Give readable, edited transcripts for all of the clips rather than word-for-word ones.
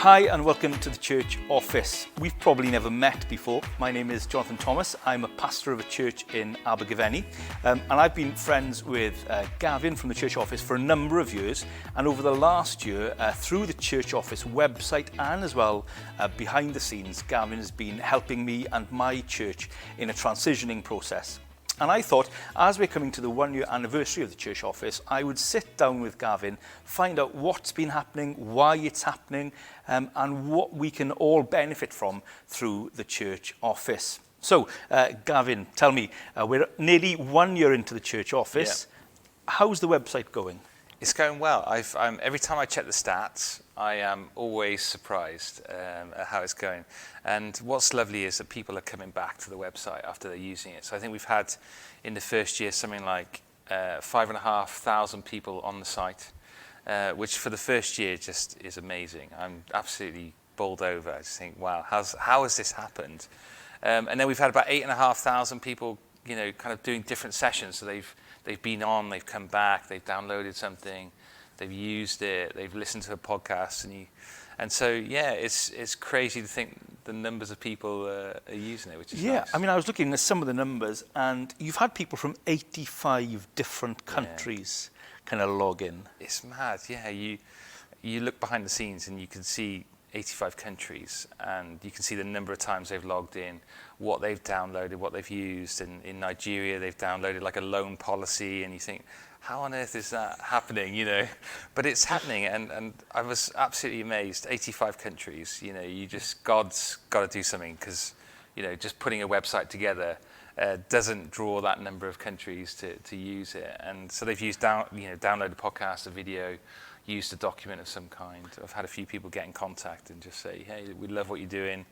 Hi and welcome to the church office. We've probably never met before. My name is Jonathan Thomas. I'm a pastor of a church in Abergavenny, and I've been friends with Gavin from the church office for a number of years, and over the last year through the church office website and as well behind the scenes, Gavin has been helping me and my church in a transitioning process. And I thought, as we're coming to the 1 year anniversary of the church office, I would sit down with Gavin, find out what's been happening, why it's happening, and what we can all benefit from through the church office. So, Gavin, tell me, we're nearly 1 year into the church office. Yeah. How's the website going? It's going well. Every time I check the stats, I am always surprised at how it's going. And what's lovely is that people are coming back to the website after they're using it. So I think we've had, in the first year, something like 5,500 people on the site, which for the first year just is amazing. I'm absolutely bowled over. I just think, wow, how has this happened? And then we've had about 8,500 people, kind of doing different sessions. So they've been on, they've come back, they've downloaded something, they've used it, they've listened to a podcast, and so it's crazy to think the numbers of people are using it, which is nice. I mean, I was looking at some of the numbers, and you've had people from 85 different countries kind of log in. It's mad, yeah. You look behind the scenes and you can see 85 countries, and you can see the number of times they've logged in, what they've downloaded, what they've used. And in Nigeria, they've downloaded like a loan policy, and you think, how on earth is that happening, But it's happening, and I was absolutely amazed. 85 countries, God's got to do something, because, just putting a website together doesn't draw that number of countries to use it. And so they've used download a podcast, a video, used a document of some kind. I've had a few people get in contact and just say, hey, we love what you're doing,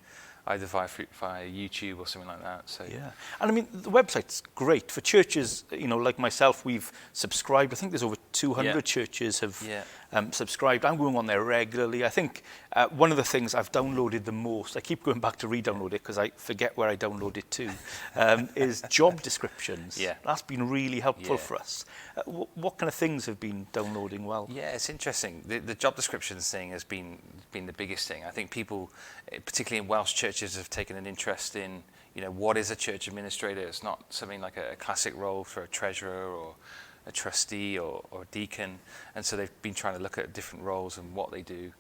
either via YouTube or something like that. So yeah, and I mean, the website's great for churches. Like myself, we've subscribed. I think there's over 200 churches have subscribed. I'm going on there regularly. I think one of the things I've downloaded the most, I keep going back to re-download it because I forget where I download it to, is job descriptions. Yeah, that's been really helpful for us. What kind of things have been downloading well? Yeah, it's interesting. The job descriptions thing has been the biggest thing. I think people, particularly in Welsh churches, have taken an interest in, what is a church administrator? It's not something like a classic role for a treasurer or a trustee or a deacon. And so they've been trying to look at different roles and what they do.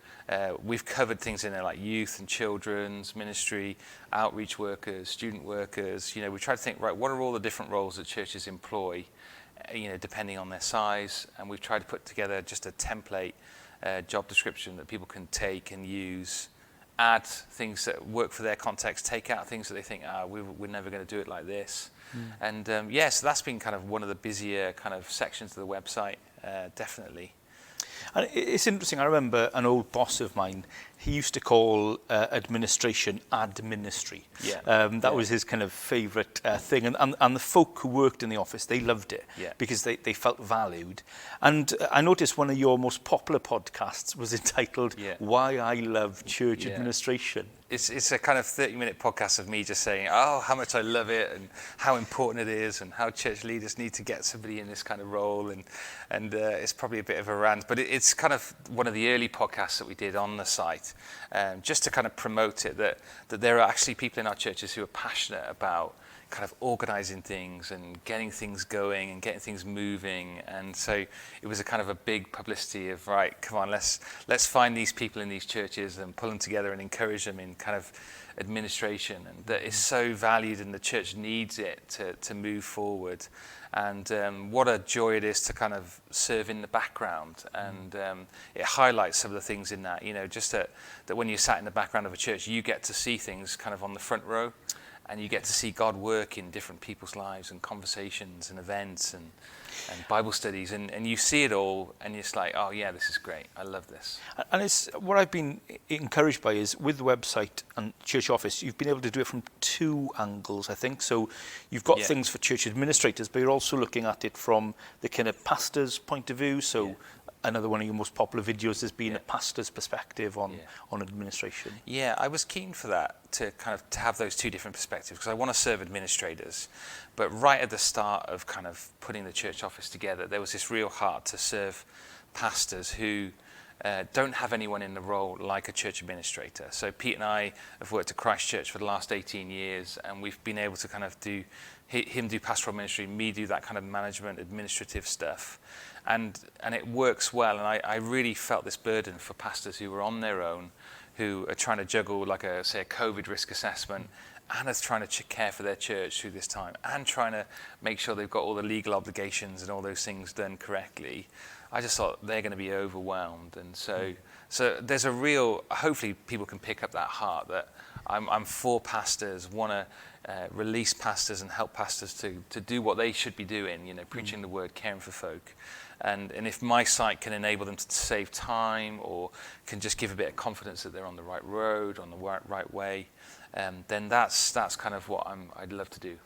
We've covered things in there like youth and children's ministry, outreach workers, student workers. We try to think, right, what are all the different roles that churches employ, depending on their size. And we've tried to put together just a template job description that people can take and use, add things that work for their context, take out things that they think, we're never going to do it like this. And so that's been kind of one of the busier kind of sections of the website, definitely. And it's interesting, I remember an old boss of mine, he used to call administration administry. That was his kind of favourite thing. And the folk who worked in the office, they loved it because they felt valued. And I noticed one of your most popular podcasts was entitled Why I Love Church Administration. It's a kind of 30-minute podcast of me just saying, how much I love it and how important it is and how church leaders need to get somebody in this kind of role. And it's probably a bit of a rant, but it's kind of one of the early podcasts that we did on the site, just to kind of promote it, that there are actually people in our churches who are passionate about kind of organizing things and getting things going and getting things moving. And so it was a kind of a big publicity of, right, come on, let's find these people in these churches and pull them together and encourage them in kind of administration, and that is so valued and the church needs it to move forward. And what a joy it is to kind of serve in the background. And it highlights some of the things in that, just that when you're sat in the background of a church, you get to see things kind of on the front row. And you get to see God work in different people's lives and conversations and events and Bible studies. And you see it all and it's like, oh yeah, this is great. I love this. And it's what I've been encouraged by is with the website and church office, you've been able to do it from two angles, I think. So you've got things for church administrators, but you're also looking at it from the kind of pastor's point of view. So another one of your most popular videos has been a pastor's perspective on administration. Yeah, I was keen for that, to have those two different perspectives, because I want to serve administrators. But right at the start of kind of putting the church office together, there was this real heart to serve pastors who don't have anyone in the role like a church administrator. So Pete and I have worked at Christ Church for the last 18 years, and we've been able to kind of do him do pastoral ministry, me do that kind of management, administrative stuff, and it works well. And I really felt this burden for pastors who were on their own, who are trying to juggle, like a COVID risk assessment, and is trying to care for their church through this time, and trying to make sure they've got all the legal obligations and all those things done correctly. I just thought they're going to be overwhelmed, and so there's a real. Hopefully, people can pick up that heart that I'm for pastors, want to release pastors and help pastors to do what they should be doing. You know, preaching the word, caring for folk, and if my site can enable them to save time, or can just give a bit of confidence that they're on the right road, on the right way, then that's kind of what I'd love to do.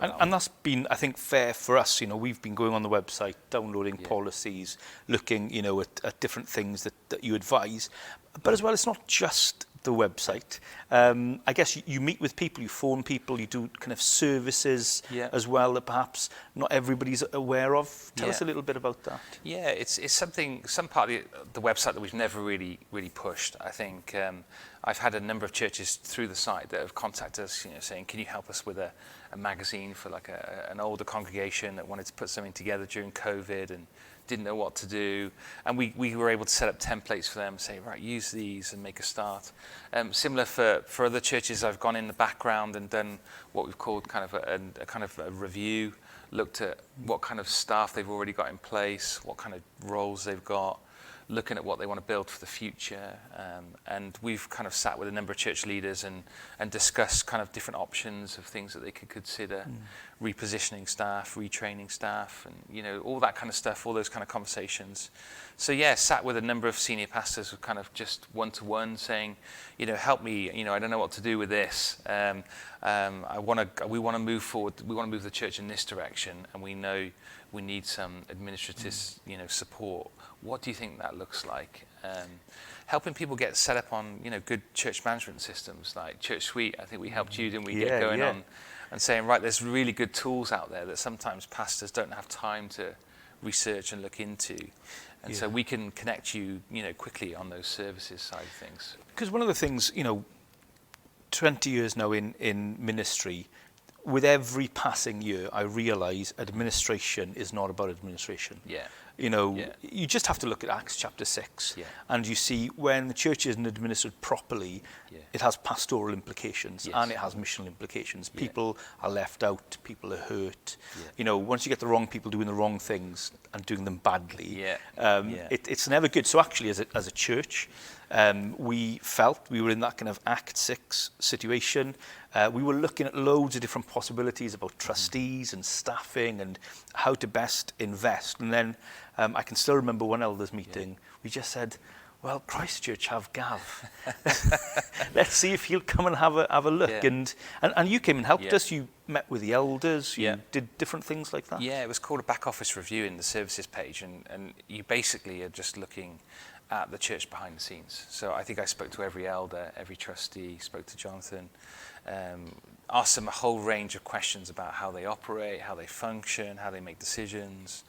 And that's been, I think, fair for us. You know, we've been going on the website, downloading policies, looking, you know, at different things that you advise. But as well, it's not just the website. I guess you meet with people, you phone people, you do kind of services as well that perhaps not everybody's aware of. Tell us a little bit about that. Yeah, it's something, some part of the website that we've never really pushed. I think I've had a number of churches through the site that have contacted us, you know, saying, can you help us with a magazine for like an older congregation that wanted to put something together during COVID and didn't know what to do, and we were able to set up templates for them, say, right, use these and make a start. Similar for other churches, I've gone in the background and done what we've called kind of a review, looked at what kind of staff they've already got in place, what kind of roles they've got, looking at what they want to build for the future, and we've kind of sat with a number of church leaders and discussed kind of different options of things that they could consider, repositioning staff, retraining staff, and you know, all that kind of stuff, all those kind of conversations. So yeah, sat with a number of senior pastors who kind of just one-to-one saying, you know, help me, you know, I don't know what to do with this. We want to move forward. We want to move the church in this direction, and we know we need some administrative, you know, support. What do you think that looks like? Helping people get set up on, you know, good church management systems like Church Suite. I think we helped you, didn't we, get going on, and saying, right, there's really good tools out there that sometimes pastors don't have time to research and look into. And so we can connect you, you know, quickly on those services side of things. Because one of the things, you know, 20 years now in ministry, with every passing year, I realise administration is not about administration. Yeah. You know, you just have to look at Acts chapter 6, and you see when the church isn't administered properly, it has pastoral implications and it has missional implications. People are left out, people are hurt. You know, once you get the wrong people doing the wrong things and doing them badly, it's never good. So actually, as a church, we felt we were in that kind of Act 6 situation. We were looking at loads of different possibilities about trustees and staffing and how to best invest. And then I can still remember one elders meeting. We just said, well, Christchurch have Gav. Let's see if he'll come and have a look. And you came and helped us. You met with the elders. You did different things like that. Yeah, it was called a back office review in the services page. And you basically are just looking at the church behind the scenes. So I think I spoke to every elder, every trustee, spoke to Jonathan, asked them a whole range of questions about how they operate, how they function, how they make decisions,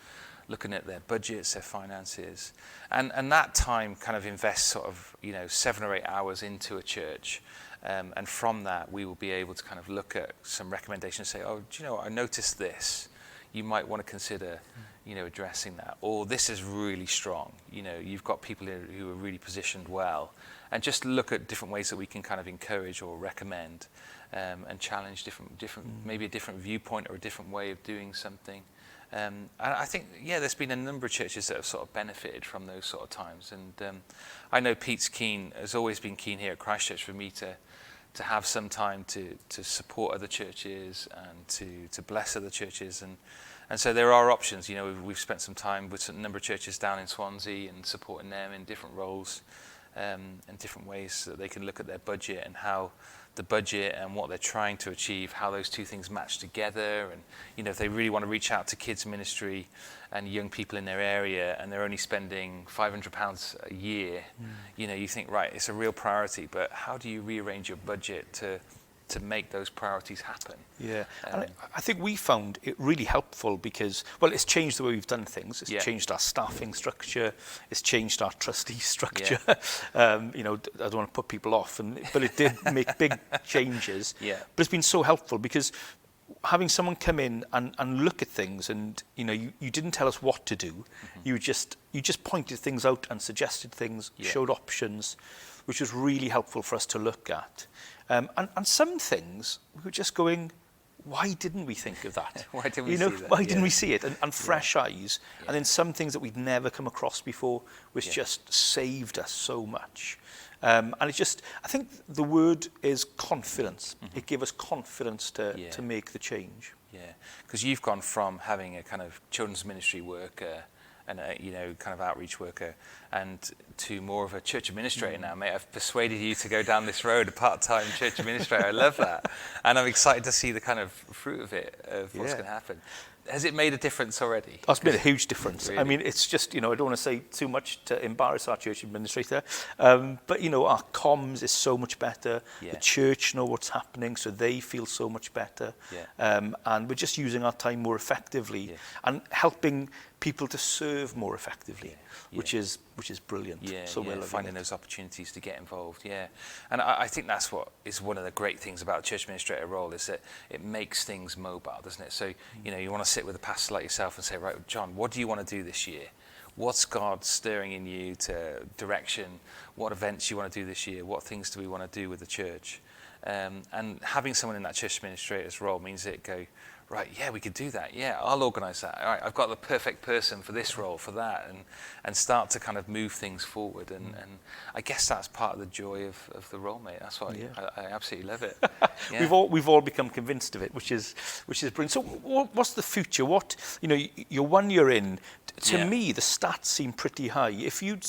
looking at their budgets, their finances. And that time kind of invests sort of, you know, 7 or 8 hours into a church. And from that, we will be able to kind of look at some recommendations, say, oh, do you know what, I noticed this. You might want to consider, you know, addressing that. Or this is really strong. You know, you've got people who are really positioned well. And just look at different ways that we can kind of encourage or recommend and challenge different maybe a different viewpoint or a different way of doing something. And I think, there's been a number of churches that have sort of benefited from those sort of times. And I know Pete's has always been keen here at Christchurch for me to have some time to support other churches and to bless other churches. And so there are options. You know, we've spent some time with a number of churches down in Swansea and supporting them in different roles and different ways so that they can look at their budget and how the budget and what they're trying to achieve, how those two things match together. And, you know, if they really want to reach out to kids ministry and young people in their area and they're only spending £500 a year, you know, you think, right, it's a real priority, but how do you rearrange your budget to to make those priorities happen. Yeah, and I think we found it really helpful because, well, it's changed the way we've done things. It's changed our staffing structure. It's changed our trustee structure. You know, I don't want to put people off, but it did make big changes. But it's been so helpful because having someone come in and look at things, and you know, you didn't tell us what to do. You just pointed things out and suggested things, showed options, which was really helpful for us to look at. And some things we were just going, why didn't we think of that? Why didn't we see that? Why didn't we see it? And fresh eyes. And then some things that we'd never come across before, which just saved us so much. And it just, I think the word is confidence. It gave us confidence to make the change. Yeah, because you've gone from having a kind of children's ministry worker and a, you know, kind of outreach worker, and to more of a church administrator now, mate. I've persuaded you to go down this road, a part-time church administrator. I love that, and I'm excited to see the kind of fruit of it, of what's going to happen. Has it made a difference already? It's made a huge difference. Really? I mean, it's just, you know, I don't want to say too much to embarrass our church administrator, but, you know, our comms is so much better. The church know what's happening, so they feel so much better. And we're just using our time more effectively and helping people to serve more effectively, which is brilliant. So we're finding those opportunities to get involved. And I think that's what is one of the great things about a church administrator role, is that it makes things mobile, doesn't it? So, you know, you want to sit with a pastor like yourself and say, right, John, what do you want to do this year? What's God stirring in you to direction? What events you want to do this year? What things do we want to do with the church? And having someone in that church administrator's role means it go, right, we could do that. I'll organise that. All right, I've got the perfect person for this role, for that, and start to kind of move things forward. And I guess that's part of the joy of the role, mate. That's why I absolutely love it. We've all become convinced of it, which is brilliant. So what's the future? What, you know, you're 1 year in. To me, the stats seem pretty high. If you'd,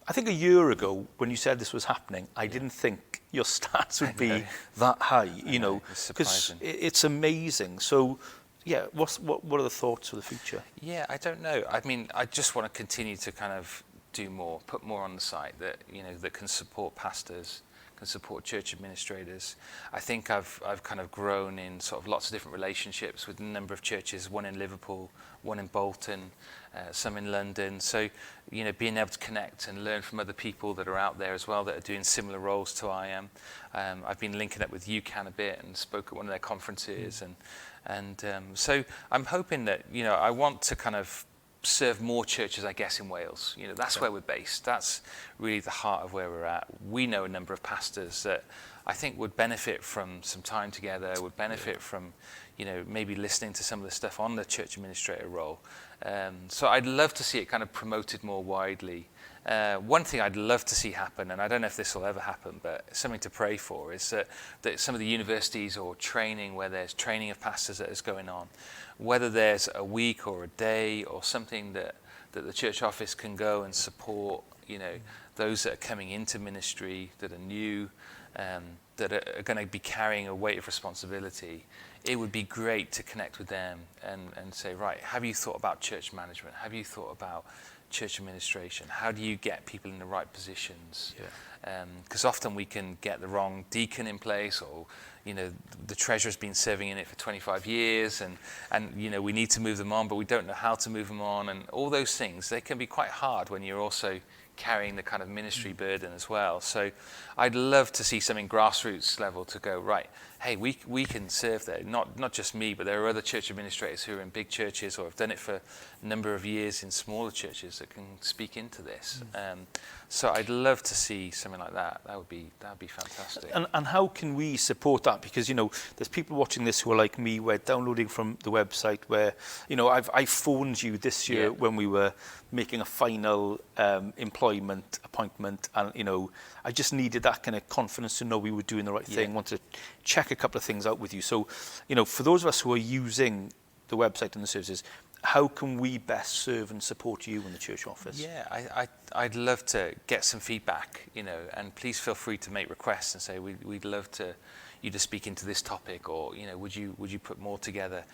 I think a year ago when you said this was happening, I didn't think your stats would be that high, you know, because it's amazing. So, what are the thoughts for the future? I don't know. I mean, I just want to continue to kind of do more, put more on the site that, you know, that can support pastors, can support church administrators. I think I've kind of grown in sort of lots of different relationships with a number of churches, one in Liverpool, one in Bolton, some in London. So, you know, being able to connect and learn from other people that are out there as well that are doing similar roles to I am. I've been linking up with UCAN a bit and spoke at one of their conferences. And so I'm hoping that, you know, I want to kind of serve more churches, I guess, in Wales. You know, that's where we're based. That's really the heart of where we're at. We know a number of pastors that I think would benefit from some time together, would benefit from, you know, maybe listening to some of the stuff on the church administrator role. So I'd love to see it kind of promoted more widely. One thing I'd love to see happen, and I don't know if this will ever happen, but something to pray for, is that some of the universities or training, where there's training of pastors that is going on, whether there's a week or a day or something that the church office can go and support, you know, those that are coming into ministry, that are new, that are going to be carrying a weight of responsibility. It would be great to connect with them and say, right, have you thought about church management? Have you thought about church administration? How do you get people in the right positions? Because often we can get the wrong deacon in place, or, you know, the treasurer's been serving in it for 25 years and you know, we need to move them on, but we don't know how to move them on, and all those things, they can be quite hard when you're also carrying the kind of ministry burden as well. So I'd love to see something grassroots level to go, right, hey, we can serve there. Not just me, but there are other church administrators who are in big churches or have done it for a number of years in smaller churches that can speak into this. So I'd love to see something like that. That would be fantastic. And how can we support that? Because, you know, there's people watching this who are like me, we're downloading from the website, where, you know, I phoned you this year when we were making a final employment appointment, and, you know, I just needed that kind of confidence to know we were doing the right thing. Wanted to check a couple of things out with you. So, you know, for those of us who are using the website and the services, how can we best serve and support you in the church office? I'd love to get some feedback, you know, and please feel free to make requests and say we'd love to, you to speak into this topic, or would you put more together?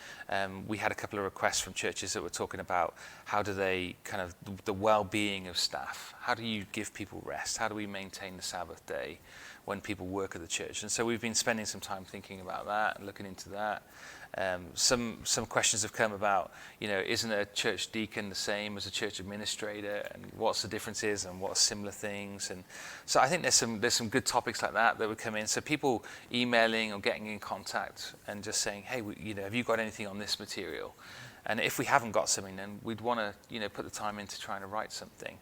We had a couple of requests from churches that were talking about how do they kind of the well-being of staff. How do you give people rest? How do we maintain the Sabbath day when people work at the church? And so we've been spending some time thinking about that and looking into that. Some questions have come about, isn't a church deacon the same as a church administrator, and what's the differences and what are similar things? And so I think there's some good topics like that would come in. So people emailing or getting in contact and just saying, hey, have you got anything on this material? And if we haven't got something, then we'd want to put the time into trying to write something.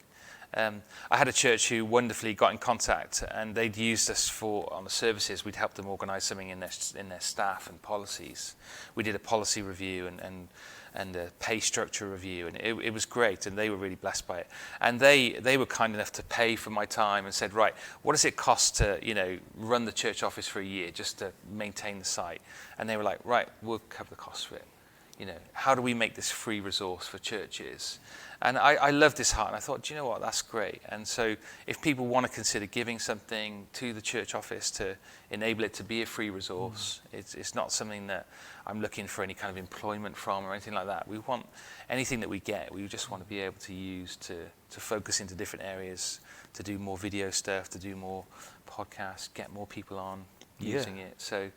I had a church who wonderfully got in contact, and they'd used us on the services. We'd helped them organise something in their staff and policies. We did a policy review and a pay structure review, and it was great, and they were really blessed by it. And they were kind enough to pay for my time and said, right, what does it cost to run the church office for a year just to maintain the site? And they were like, right, we'll cover the cost of it. How do we make this free resource for churches? And I loved this heart, and I thought, do you know what, that's great. And so if people want to consider giving something to the church office to enable it to be a free resource, it's not something that I'm looking for any kind of employment from or anything like that. We want anything that we get, we just want to be able to use to focus into different areas, to do more video stuff, to do more podcasts, get more people on using it. So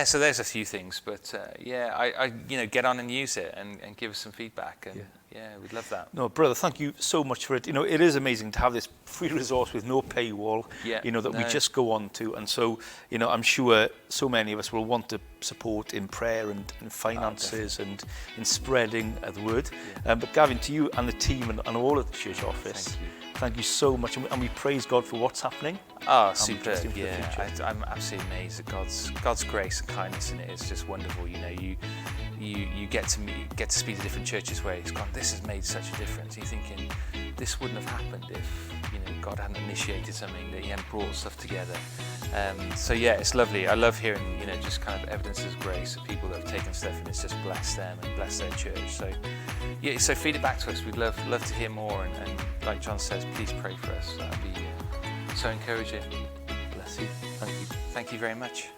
so there's a few things, but I get on and use it and give us some feedback, and we'd love that. No, brother, thank you so much for it. It is amazing to have this free resource with no paywall, we just go on to, and so I'm sure so many of us will want to support in prayer and finances and in spreading the word. But Gavin, to you and the team and all of the church office, thank you so much, and we praise God for what's happening. Oh, superb! I'm absolutely amazed at God's grace and kindness in it. It's just wonderful. You get to speak to different churches where He's gone, this has made such a difference. You're thinking, this wouldn't have happened if God hadn't initiated something, that He hadn't brought stuff together. So it's lovely. I love hearing just kind of evidences of grace of people that have taken stuff and it's just blessed them and blessed their church. So so feed it back to us. We'd love to hear more, and like John says, please pray for us. That'd be so encouraging. Bless you. Thank you. Thank you very much.